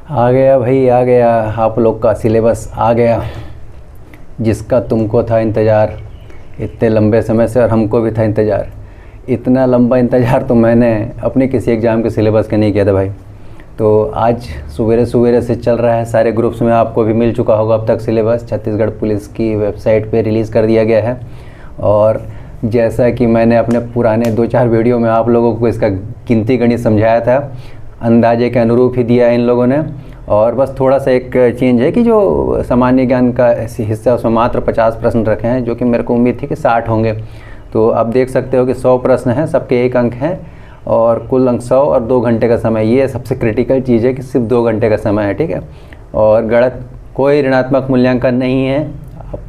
आ गया भाई, आ गया आप लोग का सिलेबस आ गया, जिसका तुमको था इंतज़ार इतने लंबे समय से और हमको भी था इंतज़ार। इतना लंबा इंतज़ार तो मैंने अपने किसी एग्ज़ाम के सिलेबस का नहीं किया था भाई। तो आज सवेरे सवेरे से चल रहा है, सारे ग्रुप्स में आपको भी मिल चुका होगा अब तक सिलेबस। छत्तीसगढ़ पुलिस की वेबसाइट पे रिलीज़ कर दिया गया है और जैसा कि मैंने अपने पुराने 2-4 वीडियो में आप लोगों को इसका गिनती गणित समझाया था, अंदाजे के अनुरूप ही दिया है इन लोगों ने। और बस थोड़ा सा एक चेंज है कि जो सामान्य ज्ञान का हिस्सा है उसमें मात्र 50 प्रश्न रखे हैं, जो कि मेरे को उम्मीद थी कि 60 होंगे। तो आप देख सकते हो कि 100 प्रश्न हैं, सबके 1 अंक हैं और कुल अंक 100 और 2 घंटे का समय। ये सबसे क्रिटिकल चीज़ है कि सिर्फ 2 घंटे का समय है, ठीक है। और गणित कोई ऋणात्मक मूल्यांकन नहीं है,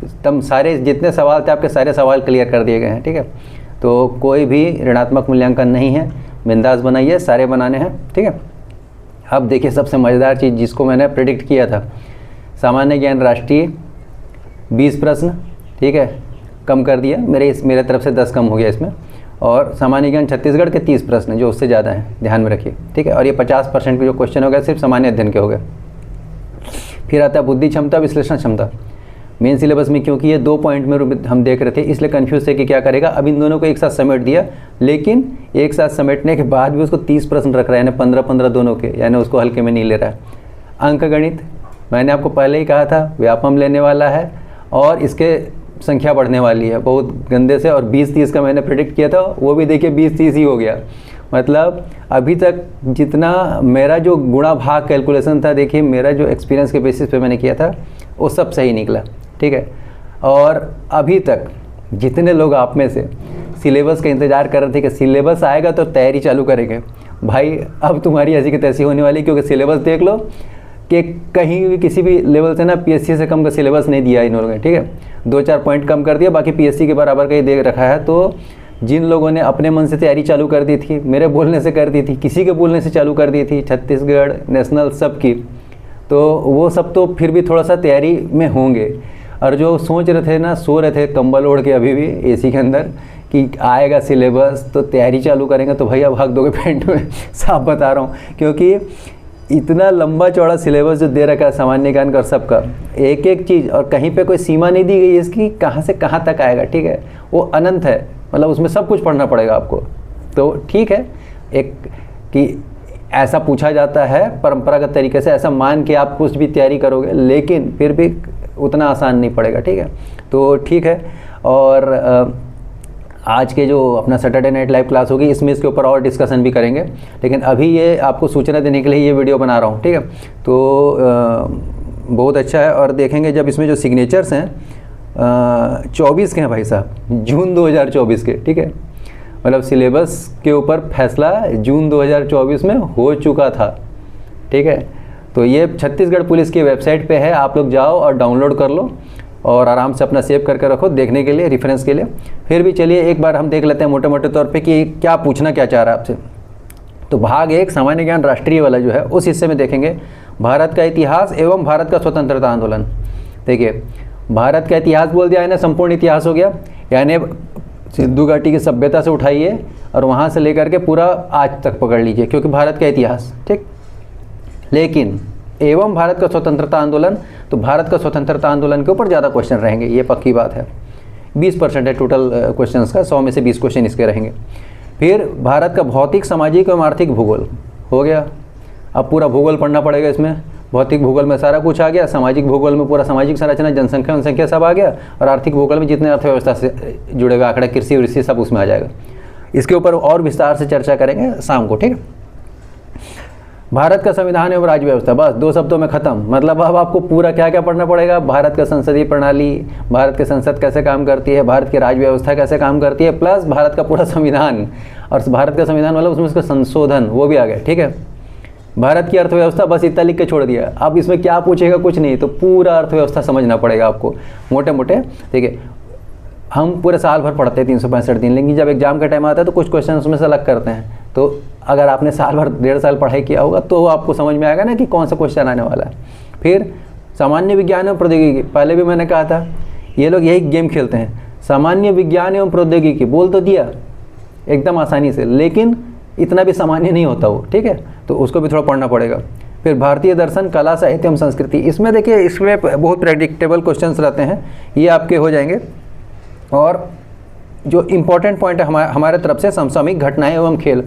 एकदम सारे जितने सवाल थे आपके सारे सवाल क्लियर कर दिए गए हैं, ठीक है। तो कोई भी ऋणात्मक मूल्यांकन नहीं है, बिंदास बनाइए, सारे बनाने हैं, ठीक है। अब देखिए सबसे मज़ेदार चीज़ जिसको मैंने प्रेडिक्ट किया था, सामान्य ज्ञान राष्ट्रीय 20 प्रश्न, ठीक है, कम कर दिया, मेरे तरफ से 10 कम हो गया इसमें। और सामान्य ज्ञान छत्तीसगढ़ के 30 प्रश्न जो उससे ज़्यादा हैं, ध्यान में रखिए, ठीक है। और ये 50% के जो क्वेश्चन हो गए सिर्फ सामान्य अध्ययन के हो गए। फिर आता है बुद्धि क्षमता, विश्लेषण क्षमता। मेन सिलेबस में क्योंकि ये 2 पॉइंट में हम देख रहे थे इसलिए कन्फ्यूज़ थे कि क्या करेगा। अब इन दोनों को एक साथ समेट दिया, लेकिन एक साथ समेटने के बाद भी उसको 30 प्रश्न रख रहा है, यानी 15-15 दोनों के, यानी उसको हल्के में नहीं ले रहा है। अंक गणित मैंने आपको पहले ही कहा था, व्यापम लेने वाला है और इसके संख्या बढ़ने वाली है बहुत गंदे से। और 20-30 का मैंने प्रेडिक्ट किया था, वो भी देखिए 20-30 ही हो गया। मतलब अभी तक जितना मेरा जो गुणा भाग कैलकुलेशन था, देखिए मेरा जो एक्सपीरियंस के बेसिस पे मैंने किया था वो सब सही निकला, ठीक है। और अभी तक जितने लोग आप में से सिलेबस का इंतज़ार कर रहे थे कि सिलेबस आएगा तो तैयारी चालू करेंगे, भाई अब तुम्हारी ऐसी की तैसी होने वाली, क्योंकि सिलेबस देख लो कि कहीं भी किसी भी लेवल से ना पीएससी से कम का सिलेबस नहीं दिया इन लोगों ने, ठीक है। 2-4 पॉइंट कम कर दिया, बाकी पीएससी के बराबर का ही दे रखा है। तो जिन लोगों ने अपने मन से तैयारी चालू कर दी थी, मेरे बोलने से कर दी थी, किसी के बोलने से चालू कर दी थी, छत्तीसगढ़ नेशनल सब की, तो वो सब तो फिर भी थोड़ा सा तैयारी में होंगे। और जो सोच रहे थे ना, सो रहे थे कंबल ओढ़ के अभी भी एसी के अंदर कि आएगा सिलेबस तो तैयारी चालू करेंगे, तो भैया भाग दोगे पेंट में, साफ बता रहा हूँ। क्योंकि इतना लंबा चौड़ा सिलेबस जो दे रखा है सामान्य ज्ञान का सबका, एक एक चीज़, और कहीं पे कोई सीमा नहीं दी गई है इसकी कहाँ से कहाँ तक आएगा, ठीक है। वो अनंत है, मतलब उसमें सब कुछ पढ़ना पड़ेगा आपको। तो ठीक है, एक कि ऐसा पूछा जाता है परंपरागत तरीके से, ऐसा मान के आप कुछ भी तैयारी करोगे, लेकिन फिर भी उतना आसान नहीं पड़ेगा, ठीक है। तो ठीक है। और आज के जो अपना सैटरडे नाइट लाइव क्लास होगी इसमें इसके ऊपर और डिस्कशन भी करेंगे, लेकिन अभी ये आपको सूचना देने के लिए ये वीडियो बना रहा हूँ, ठीक है। तो बहुत अच्छा है। और देखेंगे जब इसमें जो सिग्नेचर्स हैं 24 के हैं भाई साहब, जून 2024 के, ठीक है। मतलब सिलेबस के ऊपर फैसला जून 2024 में हो चुका था, ठीक है। तो ये छत्तीसगढ़ पुलिस की वेबसाइट पे है, आप लोग जाओ और डाउनलोड कर लो और आराम से अपना सेव करके रखो देखने के लिए, रेफरेंस के लिए। फिर भी चलिए एक बार हम देख लेते हैं मोटे मोटे तौर पे कि क्या पूछना क्या चाह रहा है आपसे। तो भाग 1 सामान्य ज्ञान राष्ट्रीय वाला जो है उस हिस्से में देखेंगे भारत का इतिहास एवं भारत का स्वतंत्रता आंदोलन। देखिए भारत का इतिहास बोल दिया है ना, संपूर्ण इतिहास हो गया, यानी सिंधु घाटी की सभ्यता से उठाइए और वहाँ से लेकर के पूरा आज तक पकड़ लीजिए, क्योंकि भारत का इतिहास, ठीक। लेकिन एवं भारत का स्वतंत्रता आंदोलन, तो भारत का स्वतंत्रता आंदोलन के ऊपर ज़्यादा क्वेश्चन रहेंगे, ये पक्की बात है। 20% है टोटल क्वेश्चंस का, 100 में से 20 क्वेश्चन इसके रहेंगे। फिर भारत का भौतिक, सामाजिक एवं आर्थिक भूगोल हो गया। अब पूरा भूगोल पढ़ना पड़ेगा इसमें। भौतिक भूगोल में सारा कुछ आ गया, सामाजिक भूगोल में पूरा सामाजिक संरचना, जनसंख्या सब आ गया, और आर्थिक भूगोल में जितने अर्थव्यवस्था से जुड़े हुए आंकड़े, कृषि वृषि सब उसमें आ जाएगा। इसके ऊपर और विस्तार से चर्चा करेंगे शाम को, ठीक है। भारत का संविधान एवं राज्य व्यवस्था, बस 2 शब्दों में ख़त्म। मतलब अब आपको पूरा क्या क्या पढ़ना पड़ेगा, भारत का संसदीय प्रणाली, भारत की संसद कैसे काम करती है, भारत की राज्य व्यवस्था कैसे काम करती है, प्लस भारत का पूरा संविधान। और भारत का संविधान मतलब उसमें उसका संशोधन वो भी आ गया, ठीक है। भारत की अर्थव्यवस्था, बस इतना लिख के छोड़ दिया। अब इसमें क्या पूछेगा, कुछ नहीं, तो पूरा अर्थव्यवस्था समझना पड़ेगा आपको मोटे मोटे। देखिए हम पूरे साल भर पढ़ते हैं 365 दिन, लेकिन जब एग्जाम का टाइम आता है तो कुछ क्वेश्चन उसमें से अलग करते हैं। तो अगर आपने साल भर 1.5 साल पढ़ाई किया होगा तो आपको समझ में आएगा ना कि कौन सा क्वेश्चन आने वाला है। फिर सामान्य विज्ञान एवं प्रौद्योगिकी, पहले भी मैंने कहा था ये लोग यही गेम खेलते हैं, सामान्य विज्ञान एवं प्रौद्योगिकी बोल तो दिया एकदम आसानी से, लेकिन इतना भी सामान्य नहीं होता वो, ठीक है। तो उसको भी थोड़ा पढ़ना पड़ेगा। फिर भारतीय दर्शन, कला, साहित्य एवं संस्कृति। इसमें देखिए इसमें बहुत प्रेडिक्टेबल क्वेश्चंस रहते हैं, ये आपके हो जाएंगे। और जो इम्पोर्टेंट पॉइंट है हमारे तरफ से, समसामयिक घटनाएं एवं खेल।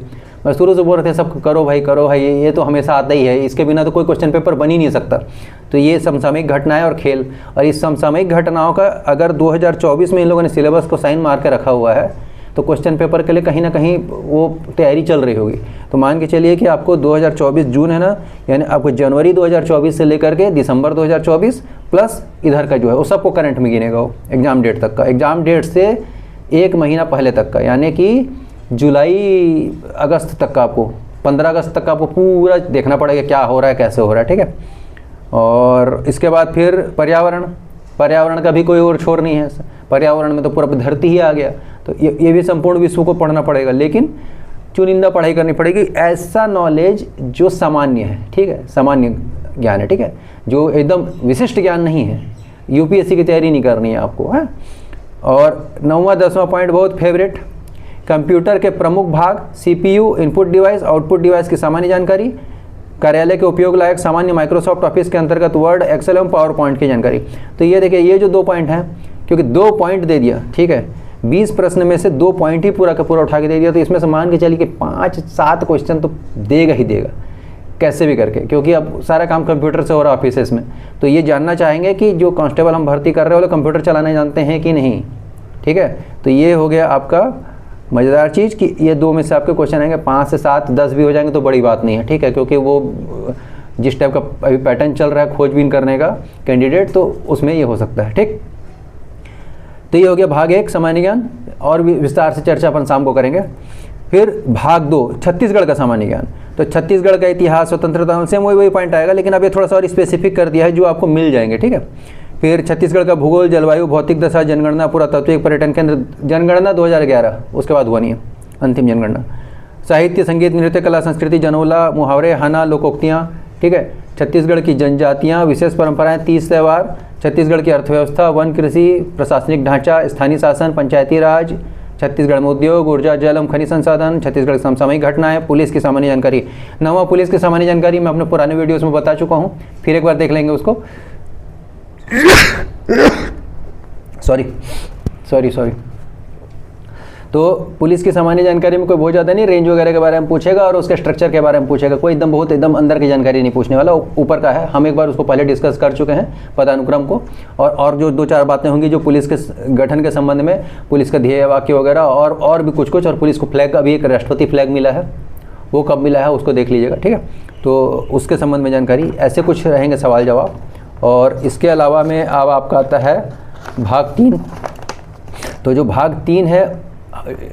मैं शुरू से बोल रहे थे सब करो भाई ये तो हमेशा आता ही है, इसके बिना तो कोई क्वेश्चन पेपर बन ही नहीं सकता। तो ये समसामयिक घटनाएं और खेल, और इस समसामयिक घटनाओं का अगर 2024 में इन लोगों ने सिलेबस को साइन मार के रखा हुआ है तो क्वेश्चन पेपर के लिए कहीं ना कहीं वो तैयारी चल रही होगी। तो मान के चलिए कि आपको 2024 जून है ना, यानी आपको जनवरी 2024 से लेकर के दिसंबर 2024 प्लस इधर का जो है वो सबको करंट में गिनेगा वो एग्ज़ाम डेट तक का, एग्ज़ाम डेट से 1 महीना पहले तक का, यानी कि जुलाई अगस्त तक का, आपको 15 अगस्त तक का आपको पूरा देखना पड़ेगा क्या हो रहा है, कैसे हो रहा है, ठीक है। और इसके बाद फिर पर्यावरण का भी कोई और छोर नहीं है, पर्यावरण में तो पूरा धरती ही आ गया, तो ये भी संपूर्ण विश्व को पढ़ना पड़ेगा, लेकिन चुनिंदा पढ़ाई करनी पड़ेगी, ऐसा नॉलेज जो सामान्य है, ठीक है, सामान्य ज्ञान है, ठीक है, जो एकदम विशिष्ट ज्ञान नहीं है, यूपीएससी की तैयारी नहीं करनी है आपको, है। और 9वां 10वां पॉइंट बहुत फेवरेट, कंप्यूटर के प्रमुख भाग, CPU, input device, output device की सामान्य जानकारी, कार्यालय के उपयोग लायक सामान्य माइक्रोसॉफ्ट ऑफिस के अंतर्गत वर्ड, एक्सेल एवं पावर पॉइंट की जानकारी। तो ये देखिए ये जो 2 पॉइंट हैं, क्योंकि 2 पॉइंट दे दिया, ठीक है, 20 प्रश्न में से 2 पॉइंट ही पूरा का पूरा उठा के दे दिया, तो इसमें से मान के चलिए कि 5-7 क्वेश्चन तो देगा ही देगा कैसे भी करके, क्योंकि अब सारा काम कंप्यूटर से हो रहा है ऑफिस में। तो ये जानना चाहेंगे कि जो कांस्टेबल हम भर्ती कर रहे हो कंप्यूटर चलाने जानते हैं कि नहीं, ठीक है। तो ये हो गया आपका मज़ेदार चीज़ कि ये 2 में से आपके क्वेश्चन आएंगे, 5 से 7 10 भी हो जाएंगे तो बड़ी बात नहीं है, ठीक है, क्योंकि वो जिस टाइप का अभी पैटर्न चल रहा है खोजबीन करने का कैंडिडेट, तो उसमें ये हो सकता है, ठीक। तो ये हो गया भाग 1 सामान्य ज्ञान, और भी विस्तार से चर्चा अपन शाम को करेंगे। फिर भाग 2 छत्तीसगढ़ का सामान्य ज्ञान, तो छत्तीसगढ़ का इतिहास, स्वतंत्रता, सेम वही पॉइंट आएगा, लेकिन अब ये थोड़ा सा और स्पेसिफिक कर दिया है जो आपको मिल जाएंगे, ठीक है। फिर छत्तीसगढ़ का भूगोल, जलवायु, भौतिक दशा, जनगणना, पुरातात्विक, पर्यटन केंद्र, जनगणना 2011, उसके बाद हुआ नहीं है अंतिम जनगणना, साहित्य, संगीत, नृत्य, कला, संस्कृति, जनोला, मुहावरे, हाना, लोकोक्तियाँ, ठीक है। छत्तीसगढ़ की जनजातियाँ, विशेष परंपराएं, 30 त्यौहार, छत्तीसगढ़ की अर्थव्यवस्था, वन, कृषि, प्रशासनिक ढांचा, स्थानीय शासन, पंचायती राज, छत्तीसगढ़ में उद्योग, ऊर्जा, जल एवं खनिज संसाधन, छत्तीसगढ़ की समसामयिक घटनाएं, पुलिस की सामान्य जानकारी। 9वां पुलिस की सामान्य जानकारी मैं अपने पुराने वीडियोस में बता चुका हूं, फिर एक बार देख लेंगे उसको। सॉरी। तो पुलिस की सामान्य जानकारी में कोई बहुत ज़्यादा नहीं, रेंज वगैरह के बारे में पूछेगा और उसके स्ट्रक्चर के बारे में पूछेगा, कोई एकदम अंदर की जानकारी नहीं पूछने वाला, ऊपर का है। हम एक बार उसको पहले डिस्कस कर चुके हैं पदानुक्रम को, और जो 2-4 बातें होंगी जो पुलिस के गठन के संबंध में, पुलिस का ध्येय वाक्य वगैरह और भी कुछ, और पुलिस को फ्लैग, अभी एक राष्ट्रपति फ्लैग मिला है, वो कब मिला है उसको देख लीजिएगा, ठीक है। तो उसके संबंध में जानकारी, ऐसे कुछ रहेंगे सवाल जवाब। और इसके अलावा में अब आपका आता है भाग 3। तो जो भाग 3 है,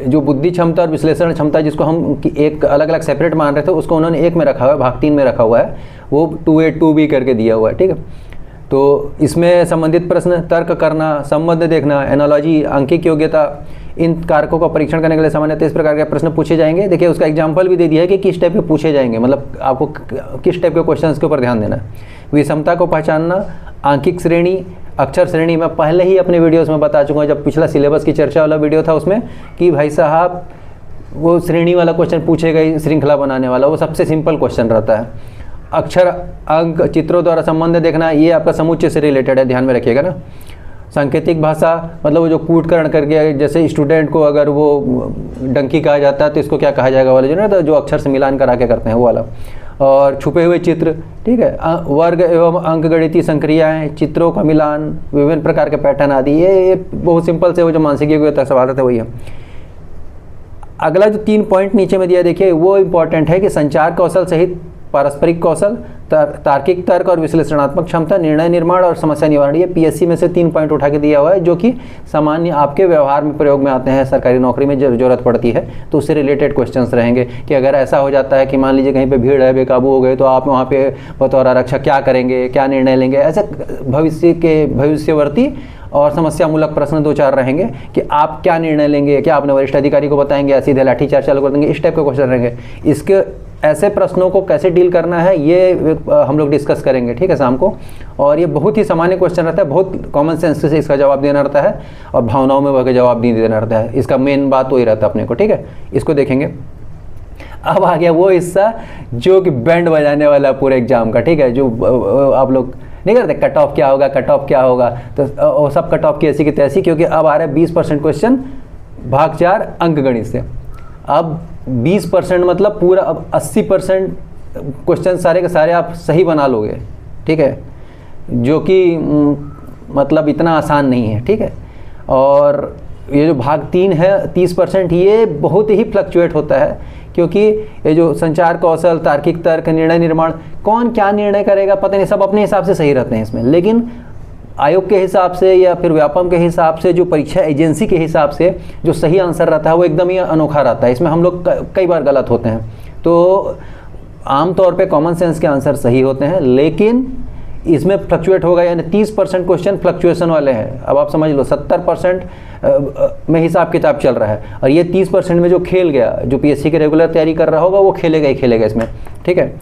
जो बुद्धि क्षमता और विश्लेषण क्षमता, जिसको हम एक अलग अलग सेपरेट मान रहे थे, उसको उन्होंने एक में रखा हुआ है, भाग 3 में रखा हुआ है, वो 2A 2B करके दिया हुआ है, ठीक है। तो इसमें संबंधित प्रश्न, तर्क करना, संबंध देखना, एनालॉजी, अंकिक योग्यता, इन कारकों का परीक्षण करने के लिए सामान्यतः इस प्रकार के प्रश्न पूछे जाएंगे। देखिए उसका एग्जाम्पल भी दे दिया है कि किस टाइप के पूछे जाएंगे, मतलब आपको किस टाइप के क्वेश्चन के ऊपर ध्यान देना है। विषमता को पहचानना, आंकिक श्रेणी, अक्षर श्रेणी, मैं पहले ही अपने वीडियोस में बता चुका हूँ, जब पिछला सिलेबस की चर्चा वाला वीडियो था उसमें, कि भाई साहब वो श्रेणी वाला क्वेश्चन पूछेगा ही, श्रृंखला बनाने वाला, वो सबसे सिंपल क्वेश्चन रहता है। अक्षर, अंक, चित्रों द्वारा संबंध देखना, ये आपका समुच्चय से रिलेटेड है, ध्यान में रखिएगा ना। सांकेतिक भाषा, मतलब वो जो कूटकरण करके, जैसे स्टूडेंट को अगर वो डंकी कहा जाता है तो इसको क्या कहा जाएगा वाला, जो ना, तो जो अक्षर से मिलान करा के करते हैं वो वाला। और छुपे हुए चित्र, ठीक है, वर्ग एवं अंकगणितीय संक्रियाएं, चित्रों का मिलान, विभिन्न प्रकार के पैटर्न आदि, ये बहुत सिंपल से वो जो मानसिक योग्यता सवाल रहता है वही है। अगला जो 3 पॉइंट नीचे में दिया देखिए, वो इंपॉर्टेंट है कि संचार कौशल सहित पारस्परिक कौशल, तार्किक तर्क और विश्लेषणात्मक क्षमता, निर्णय निर्माण और समस्या निवारण, ये पीएससी में से 3 पॉइंट उठा के दिया हुआ है, जो कि सामान्य आपके व्यवहार में प्रयोग में आते हैं, सरकारी नौकरी में जरूरत पड़ती है, तो उससे रिलेटेड क्वेश्चंस रहेंगे। कि अगर ऐसा हो जाता है कि मान लीजिए कहीं पे भीड़ है, बेकाबू हो गए, तो आप वहाँ पे बतौर आरक्षक क्या करेंगे, क्या निर्णय लेंगे, ऐसे भविष्यवर्ती और समस्यामूलक प्रश्न 2-4 रहेंगे कि आप क्या निर्णय लेंगे, क्या अपने वरिष्ठ अधिकारी को बताएंगे या सीधे लाठीचार्ज चालू कर देंगे, इस टाइप के क्वेश्चन रहेंगे। इसके ऐसे प्रश्नों को कैसे डील करना है ये हम लोग डिस्कस करेंगे, ठीक है, शाम को। और ये बहुत ही सामान्य क्वेश्चन रहता है, बहुत कॉमन सेंस से इसका जवाब देना रहता है, और भावनाओं में वह जवाब नहीं देना रहता है, इसका मेन बात वही रहता है अपने को, ठीक है, इसको देखेंगे। अब आ गया वो हिस्सा जो कि बैंड बजाने वाला पूरे एग्जाम का, ठीक है। जो आप लोग नहीं करते कट ऑफ क्या होगा, कट ऑफ क्या होगा, तो वो सब कट ऑफ की ऐसी की तैसी, क्योंकि अब आ रहा है 20% क्वेश्चन भाग 4 अंक गणित से। अब 20% मतलब पूरा, अब 80% क्वेश्चन सारे के सारे आप सही बना लोगे, ठीक है, जो कि मतलब इतना आसान नहीं है, ठीक है। और ये जो भाग 3 है 30%, ये बहुत ही फ्लक्चुएट होता है, क्योंकि ये जो संचार कौशल, तार्किक तर्क, निर्णय निर्माण, कौन क्या निर्णय करेगा पता नहीं, सब अपने हिसाब से सही रहते हैं इसमें, लेकिन आयोग के हिसाब से या फिर व्यापम के हिसाब से, जो परीक्षा एजेंसी के हिसाब से जो सही आंसर रहता है वो एकदम ही अनोखा रहता है। इसमें हम लोग कई बार गलत होते हैं। तो आमतौर पे कॉमन सेंस के आंसर सही होते हैं, लेकिन इसमें फ्लक्चुएट होगा, यानी 30% क्वेश्चन फ्लक्चुएशन वाले हैं। अब आप समझ लो 70% में हिसाब किताब चल रहा है, और ये 30% में जो खेल गया, जो पीएससी की रेगुलर तैयारी कर रहा होगा वो खेलेगा ही खेलेगा इसमें, ठीक है।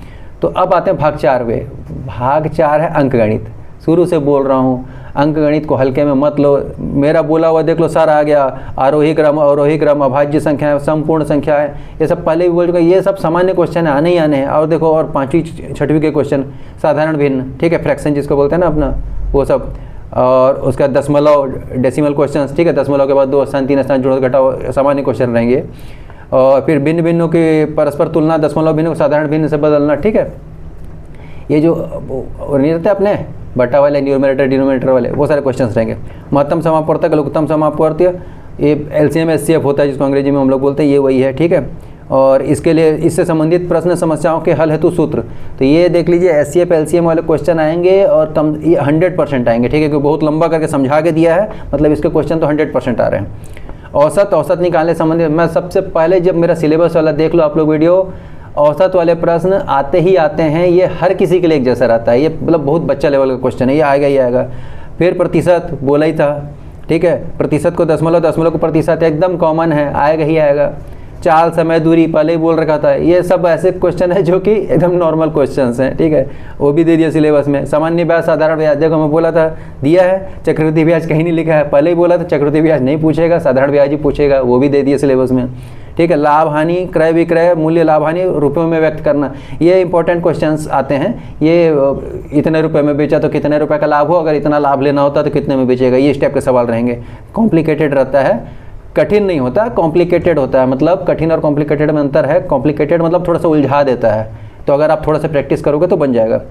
तो अब आते हैं भाग 4 पे। भाग 4 है अंक गणित। शुरू से बोल रहा हूँ, अंक गणित को हल्के में मत लो। मेरा बोला हुआ देख लो, सारा आ गया, आरोही क्रम, अवरोही क्रम, अभाज्य संख्या, संपूर्ण संख्या है, ये सब पहले भी बोल चुका, ये सब सामान्य क्वेश्चन है, आने ही आने हैं। और देखो, और 5वीं 6वीं के क्वेश्चन, साधारण भिन्न, ठीक है, फ्रैक्शन जिसको बोलते हैं ना अपना, वो सब। और उसका दशमलव, डेसिमल क्वेश्चन, ठीक है, दशमलव के बाद 2 स्थान 3 स्थान जोड़ घटाओ, सामान्य क्वेश्चन रहेंगे। और फिर भिन्न भिन्नों की परस्पर तुलना, दशमलव भिन्न को साधारण भिन्न से बदलना, ठीक है। ये जो नहीं रहते अपने बटा वाले, न्यूमरेटर डिनोमिनेटर वाले, वो सारे क्वेश्चंस रहेंगे। महत्तम समापवर्तक, लघुत्तम समापवर्त्य, ये एलसीएम एचसीएफ होता है जिसको अंग्रेजी में हम लोग बोलते हैं, ये वही है, ठीक है। और इसके लिए इससे संबंधित प्रश्न समस्याओं के हल हेतु सूत्र, तो ये देख लीजिए एचसीएफ एलसीएम वाले क्वेश्चन आएंगे, और कम ये 100% आएंगे, ठीक है, क्योंकि बहुत लंबा करके समझा के दिया है, मतलब इसके क्वेश्चन तो 100% आ रहे हैं। औसत निकालने संबंधित, मैं सबसे पहले जब मेरा सिलेबस वाला देख लो आप लोग वीडियो, औसत वाले प्रश्न आते ही आते हैं, ये हर किसी के लिए एक जैसा रहता है, ये मतलब बहुत बच्चा लेवल का क्वेश्चन है, ये आएगा ही आएगा। फिर प्रतिशत बोला ही था, ठीक है, प्रतिशत को दशमलव को प्रतिशत एकदम कॉमन है, आएगा ही आएगा। चाल, समय, दूरी पहले ही बोल रखा था, ये सब ऐसे क्वेश्चन है जो कि एकदम नॉर्मल क्वेश्चंस हैं, ठीक है, वो भी दे दिया सिलेबस में। सामान्य ब्याज, साधारण ब्याज, देखो मैं बोला था दिया है, चक्रवृद्धि ब्याज कहीं नहीं लिखा है, पहले ही बोला था चक्रवृद्धि ब्याज नहीं पूछेगा, साधारण ब्याज ही पूछेगा, वो भी दे दिया सिलेबस में, ठीक है। लाभ हानि, क्रय विक्रय, मूल्य लाभ हानि रुपयों में व्यक्त करना, ये इंपॉर्टेंट क्वेश्चंस आते हैं। ये इतने रुपए में बेचा तो कितने रुपए का लाभ हो, अगर इतना लाभ लेना होता तो कितने में बेचेगा, ये स्टेप के सवाल रहेंगे। कॉम्प्लिकेटेड रहता है, कठिन नहीं होता, कॉम्प्लिकेटेड होता है, मतलब कठिन और कॉम्प्लिकेटेड में अंतर है। कॉम्प्लिकेटेड मतलब थोड़ा सा उलझा देता है, तो अगर आप थोड़ा सा प्रैक्टिस करोगे तो बन जाएगा।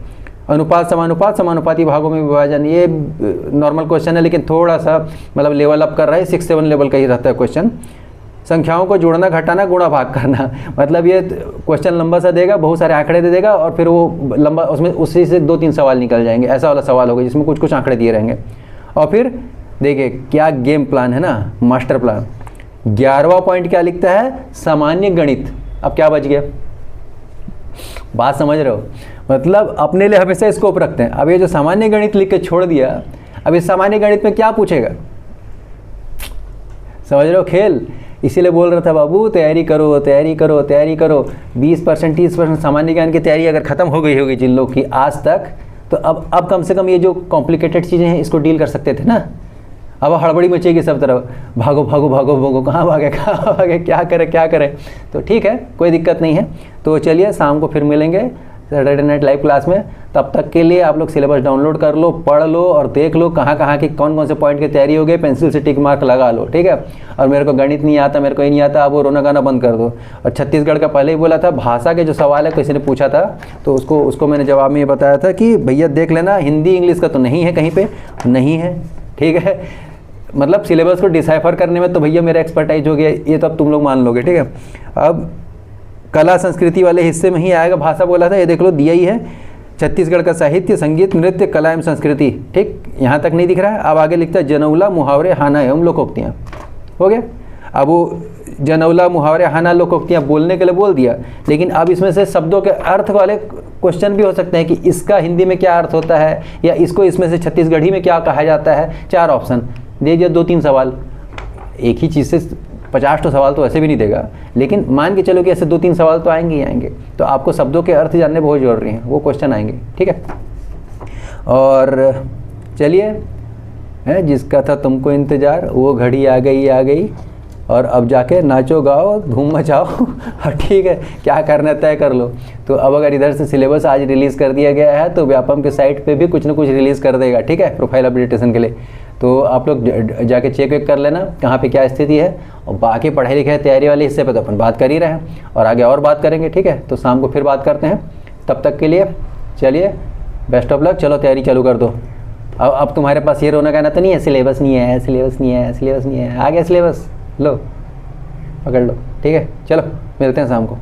अनुपात, समानुपात, समानुपाती भागों में विभाजन, ये नॉर्मल क्वेश्चन है, लेकिन थोड़ा सा मतलब लेवल अप कर रहा है, 6-7 लेवल का ही रहता है क्वेश्चन। संख्याओं को जोड़ना, घटाना, गुणा भाग करना, मतलब ये क्वेश्चन लंबा सा देगा, बहुत सारे आंकड़े दे देगा, और फिर वो लंबा उसमें उसी से 2-3 सवाल निकल जाएंगे, ऐसा वाला सवाल होगा जिसमें कुछ कुछ आंकड़े दिए रहेंगे। और फिर देखिए क्या गेम प्लान है ना, मास्टर प्लान। 11वां पॉइंट क्या लिखता है, सामान्य गणित। अब क्या बच गया, बात समझ रहे हो, मतलब अपने लिए हमेशा स्कोप रखते हैं। अब ये जो सामान्य गणित लिख के छोड़ दिया, अब इस सामान्य गणित में क्या पूछेगा, समझ रहे हो खेल। इसीलिए बोल रहा था बाबू तैयारी करो तैयारी करो तैयारी करो। 20% 30% सामान्य ज्ञान की तैयारी अगर खत्म हो गई होगी जिन लोग की आज तक, तो अब कम से कम ये जो कॉम्प्लिकेटेड चीज़ें हैं इसको डील कर सकते थे ना। अब हड़बड़ी मचेगी सब तरफ, भागो भागो भागो भागो, कहाँ भागे, क्या करें। तो ठीक है, कोई दिक्कत नहीं है। तो चलिए शाम को फिर मिलेंगे सैटरडे नाइट लाइव क्लास में। तब तक के लिए आप लोग सिलेबस डाउनलोड कर लो, पढ़ लो और देख लो कहाँ की कौन से पॉइंट की तैयारी हो गई, पेंसिल से टिक मार्क लगा लो, ठीक है। और मेरे को गणित नहीं आता, मेरे को ये नहीं आता, अब वो रोना गाना बंद कर दो। और छत्तीसगढ़ का पहले ही बोला था, भाषा के जो सवाल है किसी ने पूछा था, तो उसको मैंने जवाब में ये बताया था कि भैया देख लेना, हिंदी इंग्लिश का तो नहीं है, कहीं पर नहीं है, ठीक है। मतलब सिलेबस को डिसाइफर करने में तो भैया मेरा एक्सपर्टाइज हो गया, ये तो अब तुम लोग मान लोगे, ठीक है। अब कला संस्कृति वाले हिस्से में ही आएगा, भाषा बोला था, ये देख लो दिया ही है, छत्तीसगढ़ का साहित्य, संगीत, नृत्य, कला एवं संस्कृति, ठीक, यहाँ तक नहीं दिख रहा है। अब आगे लिखता है जनौला, मुहावरे, हाना एवं लोकोक्तियाँ, हो गया। अब वो जनौला, मुहावरे, हाना, लोकोक्तियाँ बोलने के लिए बोल दिया, लेकिन अब इसमें से शब्दों के अर्थ वाले क्वेश्चन भी हो सकते हैं कि इसका हिंदी में क्या अर्थ होता है, या इसको इसमें से छत्तीसगढ़ी में क्या कहा जाता है। 4 ऑप्शन दे दिया, 2-3 सवाल। एक ही चीज़ से 50 सवाल तो ऐसे भी नहीं देगा, लेकिन मान के चलो कि ऐसे 2-3 सवाल तो आएंगे ही आएंगे। तो आपको शब्दों के अर्थ जानने बहुत जरूरी हैं, वो क्वेश्चन आएंगे, ठीक है। और चलिए, जिसका था तुमको इंतज़ार वो घड़ी आ गई, और अब जाके नाचो गाओ धूम मचाओ और ठीक है, क्या करना है तय कर लो। तो अब अगर इधर से सिलेबस आज रिलीज़ कर दिया गया है तो व्यापम के साइट पे भी कुछ ना कुछ रिलीज़ कर देगा, ठीक है, प्रोफाइल अपडेटेशन के लिए। तो आप लोग जाके चेक वेक कर लेना कहाँ पे क्या स्थिति है। और बाकी पढ़ाई लिखाई तैयारी वाले हिस्से पे तो अपन बात कर ही रहे हैं और आगे और बात करेंगे, ठीक है। तो शाम को फिर बात करते हैं, तब तक के लिए चलिए बेस्ट ऑफ लक। चलो तैयारी चालू कर दो। अब तुम्हारे पास ये रोना कहना तो नहीं है सिलेबस नहीं है, सिलेबस नहीं है, सिलेबस नहीं है, आ गया सिलेबस, लो पकड़ लो, ठीक है। चलो मिलते हैं शाम को।